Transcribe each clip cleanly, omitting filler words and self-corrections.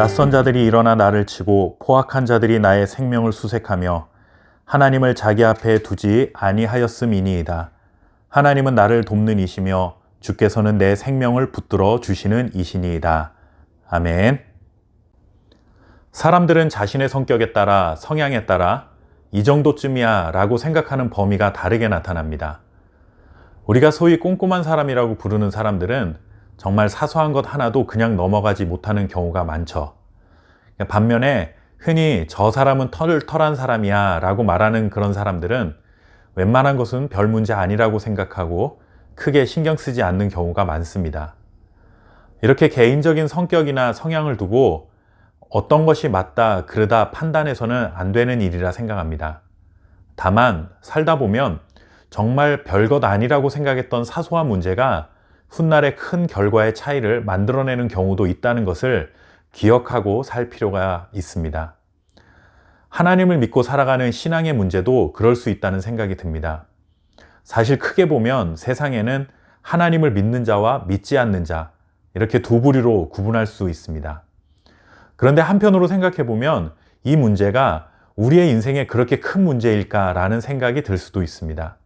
낯선 자들이 일어나 나를 치고 포악한 자들이 나의 생명을 수색하며 하나님을 자기 앞에 두지 아니하였음이니이다. 하나님은 나를 돕는 이시며 주께서는 내 생명을 붙들어 주시는 이시니이다. 아멘. 사람들은 자신의 성격에 따라, 성향에 따라 이 정도쯤이야 라고 생각하는 범위가 다르게 나타납니다. 우리가 소위 꼼꼼한 사람이라고 부르는 사람들은 정말 사소한 것 하나도 그냥 넘어가지 못하는 경우가 많죠. 반면에 흔히 저 사람은 털털한 사람이야 라고 말하는 그런 사람들은 웬만한 것은 별 문제 아니라고 생각하고 크게 신경 쓰지 않는 경우가 많습니다. 이렇게 개인적인 성격이나 성향을 두고 어떤 것이 맞다, 그르다 판단해서는 안 되는 일이라 생각합니다. 다만 살다 보면 정말 별것 아니라고 생각했던 사소한 문제가 훗날에 큰 결과의 차이를 만들어내는 경우도 있다는 것을 기억하고 살 필요가 있습니다. 하나님을 믿고 살아가는 신앙의 문제도 그럴 수 있다는 생각이 듭니다. 사실 크게 보면 세상에는 하나님을 믿는 자와 믿지 않는 자, 이렇게 두 부류로 구분할 수 있습니다. 그런데 한편으로 생각해 보면 이 문제가 우리의 인생에 그렇게 큰 문제일까라는 생각이 들 수도 있습니다.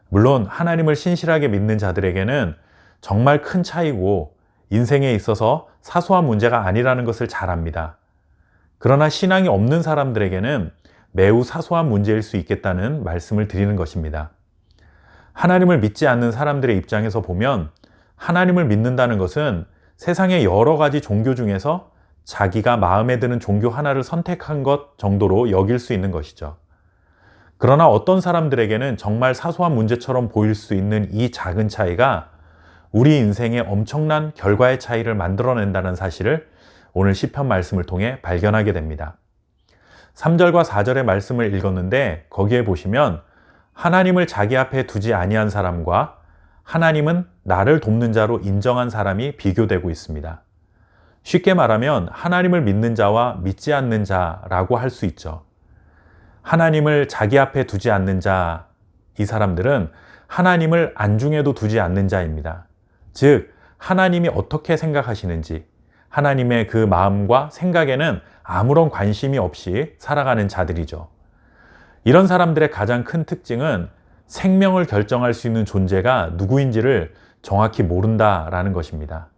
물론 하나님을 신실하게 믿는 자들에게는 정말 큰 차이고 인생에 있어서 사소한 문제가 아니라는 것을 잘 압니다. 그러나 신앙이 없는 사람들에게는 매우 사소한 문제일 수 있겠다는 말씀을 드리는 것입니다. 하나님을 믿지 않는 사람들의 입장에서 보면 하나님을 믿는다는 것은 세상의 여러 가지 종교 중에서 자기가 마음에 드는 종교 하나를 선택한 것 정도로 여길 수 있는 것이죠. 그러나 어떤 사람들에게는 정말 사소한 문제처럼 보일 수 있는 이 작은 차이가 우리 인생에 엄청난 결과의 차이를 만들어낸다는 사실을 오늘 시편 말씀을 통해 발견하게 됩니다. 3절과 4절의 말씀을 읽었는데 거기에 보시면 하나님을 자기 앞에 두지 아니한 사람과 하나님은 나를 돕는 자로 인정한 사람이 비교되고 있습니다. 쉽게 말하면 하나님을 믿는 자와 믿지 않는 자라고 할 수 있죠. 하나님을 자기 앞에 두지 않는 자, 이 사람들은 하나님을 안중에도 두지 않는 자입니다. 즉, 하나님이 어떻게 생각하시는지, 하나님의 그 마음과 생각에는 아무런 관심이 없이 살아가는 자들이죠. 이런 사람들의 가장 큰 특징은 생명을 결정할 수 있는 존재가 누구인지를 정확히 모른다라는 것입니다.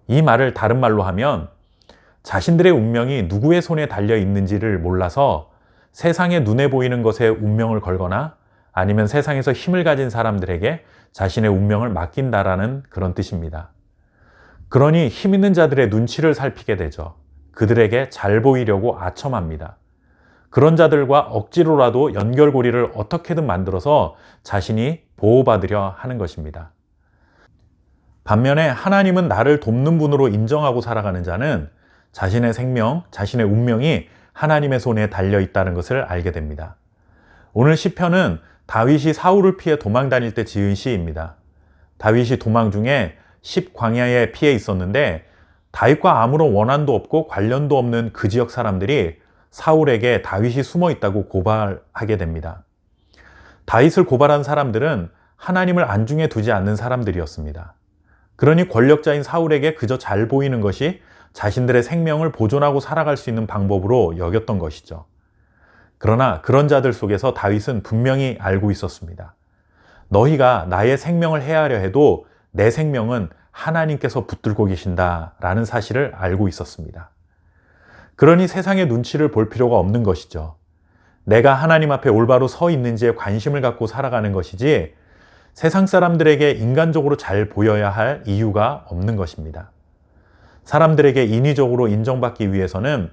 이 말을 다른 말로 하면 자신들의 운명이 누구의 손에 달려 있는지를 몰라서 세상에 눈에 보이는 것에 운명을 걸거나 아니면 세상에서 힘을 가진 사람들에게 자신의 운명을 맡긴다라는 그런 뜻입니다. 그러니 힘 있는 자들의 눈치를 살피게 되죠. 그들에게 잘 보이려고 아첨합니다. 그런 자들과 억지로라도 연결고리를 어떻게든 만들어서 자신이 보호받으려 하는 것입니다. 반면에 하나님은 나를 돕는 분으로 인정하고 살아가는 자는 자신의 생명, 자신의 운명이 하나님의 손에 달려 있다는 것을 알게 됩니다. 오늘 시편은 다윗이 사울을 피해 도망 다닐 때 지은 시입니다. 다윗이 도망 중에 10광야에 피해 있었는데 다윗과 아무런 원한도 없고 관련도 없는 그 지역 사람들이 사울에게 다윗이 숨어 있다고 고발하게 됩니다. 다윗을 고발한 사람들은 하나님을 안중에 두지 않는 사람들이었습니다. 그러니 권력자인 사울에게 그저 잘 보이는 것이 자신들의 생명을 보존하고 살아갈 수 있는 방법으로 여겼던 것이죠. 그러나 그런 자들 속에서 다윗은 분명히 알고 있었습니다. 너희가 나의 생명을 해하려 해도 내 생명은 하나님께서 붙들고 계신다라는 사실을 알고 있었습니다. 그러니 세상의 눈치를 볼 필요가 없는 것이죠. 내가 하나님 앞에 올바로 서 있는지에 관심을 갖고 살아가는 것이지 세상 사람들에게 인간적으로 잘 보여야 할 이유가 없는 것입니다. 사람들에게 인위적으로 인정받기 위해서는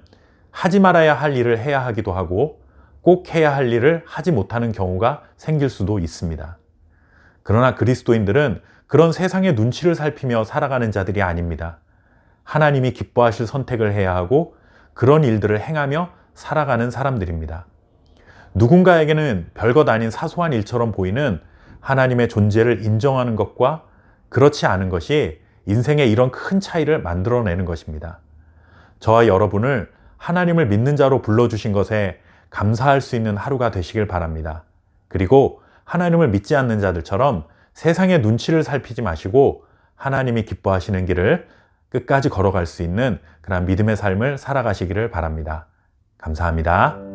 하지 말아야 할 일을 해야 하기도 하고 꼭 해야 할 일을 하지 못하는 경우가 생길 수도 있습니다. 그러나 그리스도인들은 그런 세상의 눈치를 살피며 살아가는 자들이 아닙니다. 하나님이 기뻐하실 선택을 해야 하고 그런 일들을 행하며 살아가는 사람들입니다. 누군가에게는 별것 아닌 사소한 일처럼 보이는 하나님의 존재를 인정하는 것과 그렇지 않은 것이 인생의 이런 큰 차이를 만들어내는 것입니다. 저와 여러분을 하나님을 믿는 자로 불러주신 것에 감사할 수 있는 하루가 되시길 바랍니다. 그리고 하나님을 믿지 않는 자들처럼 세상의 눈치를 살피지 마시고 하나님이 기뻐하시는 길을 끝까지 걸어갈 수 있는 그런 믿음의 삶을 살아가시기를 바랍니다. 감사합니다.